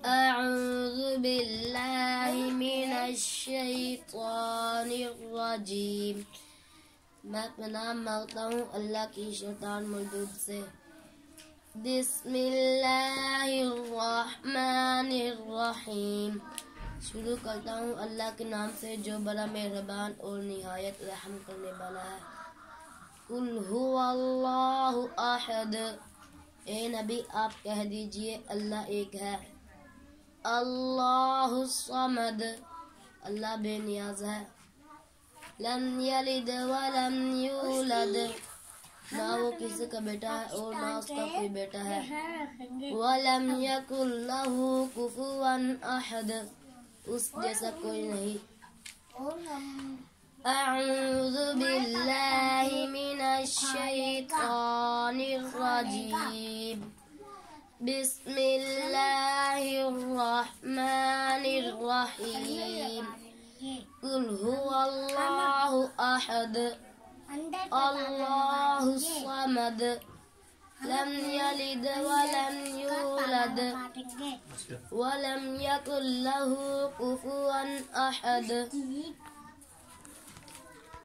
اعوذ باللہ من الشیطان الرجیم، میں پناہ مانگتا ہوں اللہ کی شیطان مردود سے۔ بسم اللہ الرحمن الرحیم، شروع کرتا ہوں اللہ کے نام سے جو بڑا مہربان اور نہایت رحم کرنے والا ہے۔ قل هو اللہ احد، اے نبی آپ کہہ دیجئے اللہ ایک ہے۔ اللہ الصمد، اللہ بے نیاز ہے۔ لم یلد ولم یولد، نہ وہ کسی کا بیٹا ہے اور نہ اس کا کوئی بیٹا ہے۔ ولم یکن لہ کفوا احد، اس جیسا کوئی نہیں۔ اعوذ باللہ من الشیطان الرجیم، بسم اللہ الرحمن الرحیم۔ قل هو اللہ احد، اللہ الصمد، لم یلد ولم یولد ولم یکن لہ کفوا احد۔